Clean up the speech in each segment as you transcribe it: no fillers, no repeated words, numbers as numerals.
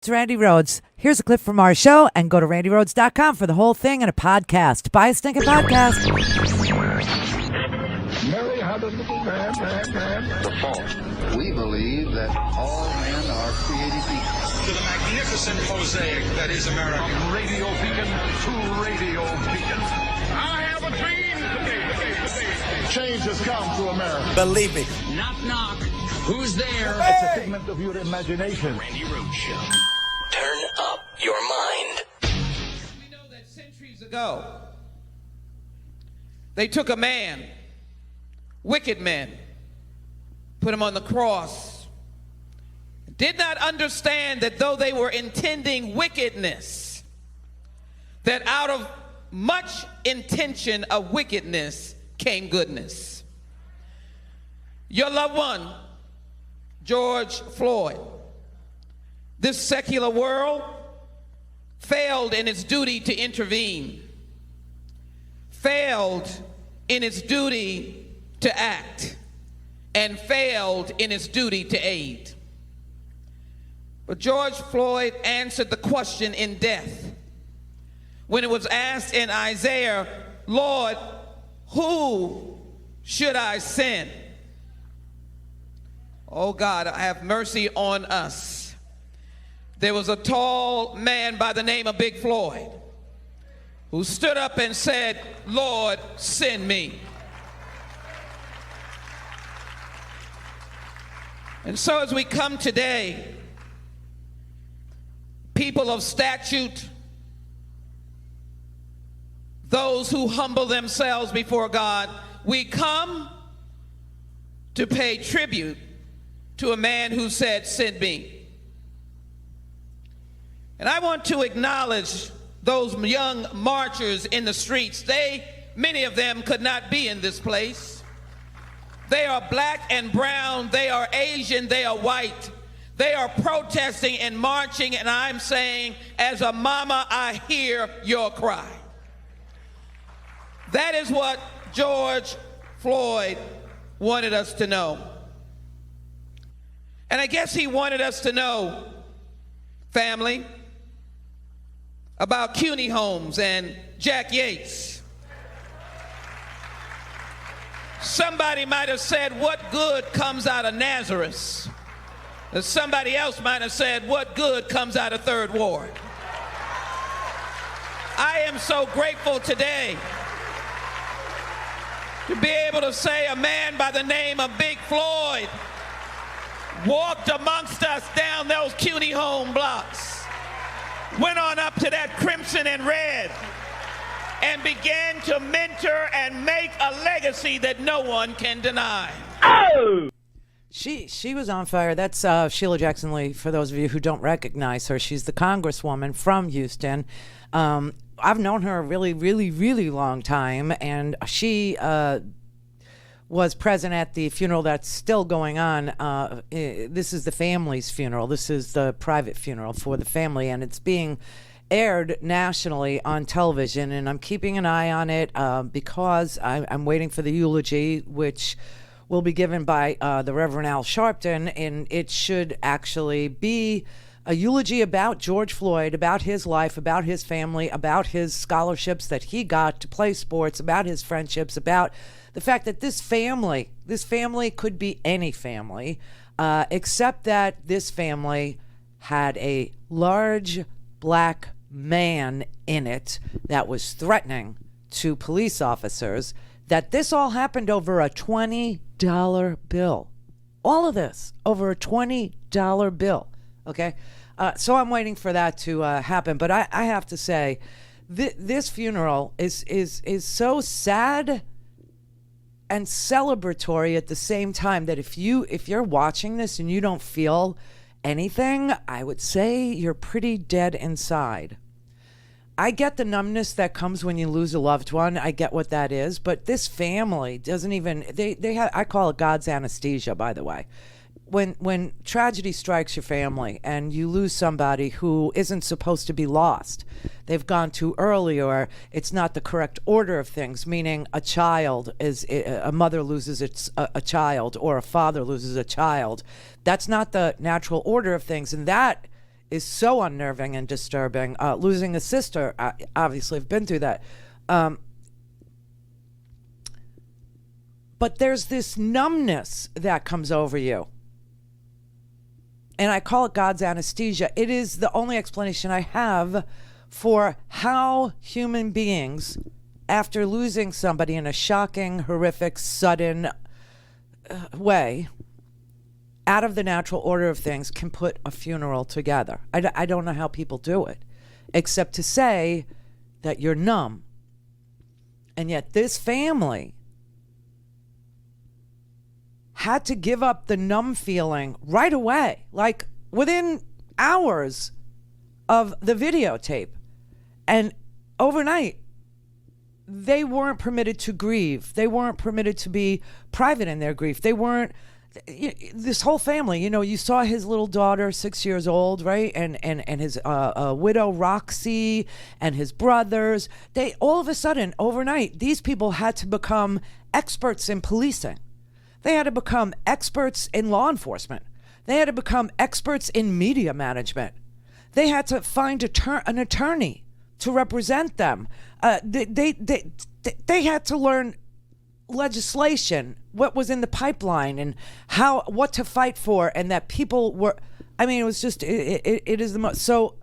It's Randi Rhodes. Here's a clip from our show, and go to randyrhodes.com for the whole thing and a podcast. Buy a stinking podcast. Mary had a little man. The fall. We believe that all men are created equal. To the magnificent mosaic that is America. From radio beacon to radio beacon. I have a dream today. Change has come to America. Believe me. Knock, knock. Who's there? It's a figment of your imagination. Randi Rhodes Show. Turn up your mind. We know that centuries ago, they took a man, wicked men, put him on the cross, did not understand that though they were intending wickedness, that out of much intention of wickedness came goodness. Your loved one, George Floyd, this secular world failed in its duty to intervene, failed in its duty to act, and failed in its duty to aid. But George Floyd answered the question in death when it was asked in Isaiah, Lord, who should I send? Oh God, have mercy on us. There was a tall man by the name of Big Floyd who stood up and said, Lord, send me. And so as we come today, people of statute, those who humble themselves before God, we come to pay tribute to a man who said, send me. And I want to acknowledge those young marchers in the streets. Many of them could not be in this place. They are black and brown, they are Asian, they are white. They are protesting and marching, and I'm saying, as a mama, I hear your cry. That is what George Floyd wanted us to know. And I guess he wanted us to know, family, about CUNY Homes and Jack Yates. Somebody might have said, what good comes out of Nazareth? And somebody else might have said, what good comes out of Third Ward? I am so grateful today to be able to say a man by the name of Big Floyd walked amongst us down those CUNY Home blocks, went on up to that crimson and red, and began to mentor and make a legacy that no one can deny. Oh! She was on fire. That's Sheila Jackson Lee, for those of you who don't recognize her. She's the congresswoman from Houston. I've known her a really, really, really long time, and she was present at the funeral that's still going on. This is the family's funeral. This is the private funeral for the family, and it's being aired nationally on television, and I'm keeping an eye on it because I'm waiting for the eulogy, which will be given by the Reverend Al Sharpton, and it should actually be a eulogy about George Floyd, about his life, about his family, about his scholarships that he got to play sports, about his friendships, about the fact that this family could be any family, except that this family had a large black man in it that was threatening to police officers, that this all happened over a $20 bill. All of this over a $20 bill, okay? So I'm waiting for that to happen. But I have to say, this funeral is so sad and celebratory at the same time, that if you're watching this and you don't feel anything, I would say you're pretty dead inside. I get the numbness that comes when you lose a loved one. I get what that is, but this family doesn't even, they have, I call it God's anesthesia, by the way. When tragedy strikes your family and you lose somebody who isn't supposed to be lost, they've gone too early, or it's not the correct order of things, meaning a mother loses a child, or a father loses a child. That's not the natural order of things, and that is so unnerving and disturbing. Losing a sister, obviously, I've been through that. But there's this numbness that comes over you. And I call it God's anesthesia. It is the only explanation I have for how human beings, after losing somebody in a shocking, horrific, sudden way, out of the natural order of things, can put a funeral together. I don't know how people do it, except to say that you're numb. And yet this family had to give up the numb feeling right away, like within hours of the videotape. And overnight, they weren't permitted to grieve. They weren't permitted to be private in their grief. They weren't, this whole family, you saw his little daughter, 6 years old, right? And his widow, Roxy, and his brothers. They, all of a sudden, overnight, these people had to become experts in policing. They had to become experts in law enforcement. They had to become experts in media management. They had to find an attorney to represent them. They had to learn legislation, what was in the pipeline, and what to fight for, and that people were. I mean, it was just it is the most. So,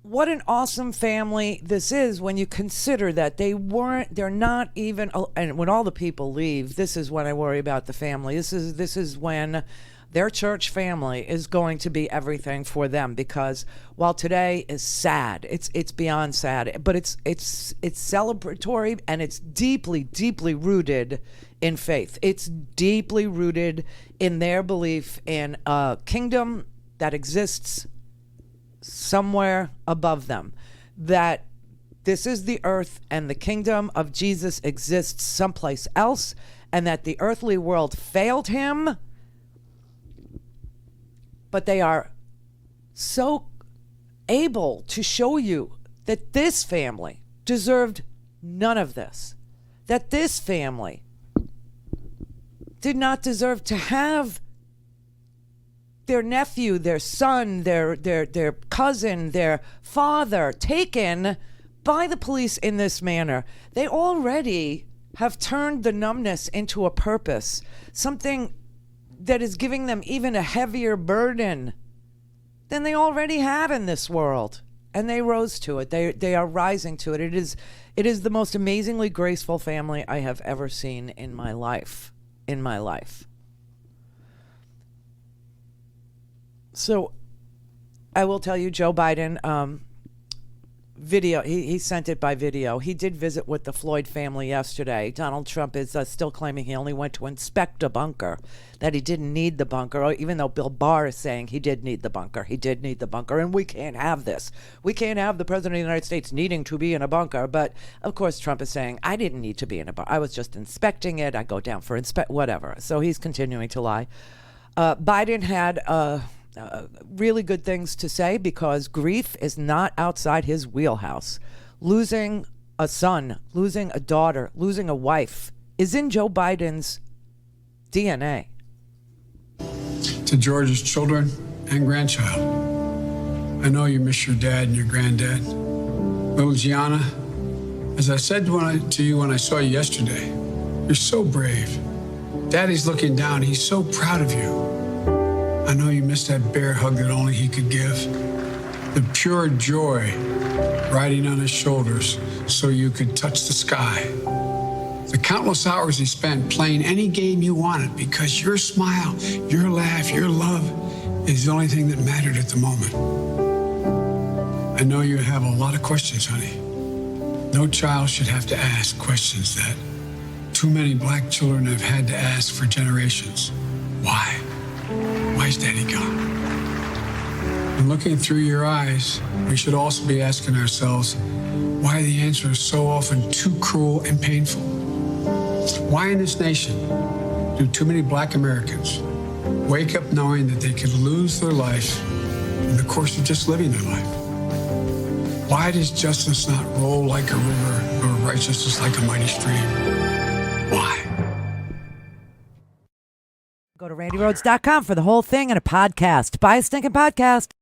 what an awesome family this is when you consider that they're not even, and when all the people leave, this is when I worry about the family. This is when their church family is going to be everything for them, because while today is sad, it's beyond sad, but it's celebratory, and it's deeply, deeply rooted in faith. It's deeply rooted in their belief in a kingdom that exists somewhere above them, that this is the earth and the kingdom of Jesus exists someplace else, and that the earthly world failed him. But they are so able to show you that this family deserved none of this, that this family did not deserve to have their nephew, their son, their cousin, their father taken by the police in this manner. They already have turned the numbness into a purpose, something that is giving them even a heavier burden than they already had in this world. And they rose to it. They are rising to it. It is the most amazingly graceful family I have ever seen in my life. So I will tell you, Joe Biden, video, he sent it by video. He did visit with the Floyd family yesterday. Donald Trump is still claiming he only went to inspect a bunker, that he didn't need the bunker, even though Bill Barr is saying he did need the bunker. He did need the bunker, and we can't have this. We can't have the President of the United States needing to be in a bunker. But, of course, Trump is saying, I didn't need to be in a bunker. I was just inspecting it. I go down for whatever. So he's continuing to lie. Biden had really good things to say, because grief is not outside his wheelhouse. Losing a son, losing a daughter, losing a wife is in Joe Biden's DNA. To George's children and grandchild, I know you miss your dad and your granddad. Little Gianna, as I said to you when I saw you yesterday, you're so brave. Daddy's looking down. He's so proud of you. I know you missed that bear hug that only he could give. The pure joy riding on his shoulders so you could touch the sky. The countless hours he spent playing any game you wanted, because your smile, your laugh, your love is the only thing that mattered at the moment. I know you have a lot of questions, honey. No child should have to ask questions that too many black children have had to ask for generations. Why? Why's Daddy gone? And looking through your eyes, we should also be asking ourselves why the answer is so often too cruel and painful. Why in this nation do too many black Americans wake up knowing that they could lose their life in the course of just living their life? Why does justice not roll like a river, or righteousness like a mighty stream? Why? Go to Randi RandiRhodes.com for the whole thing and a podcast. Buy a stinking podcast.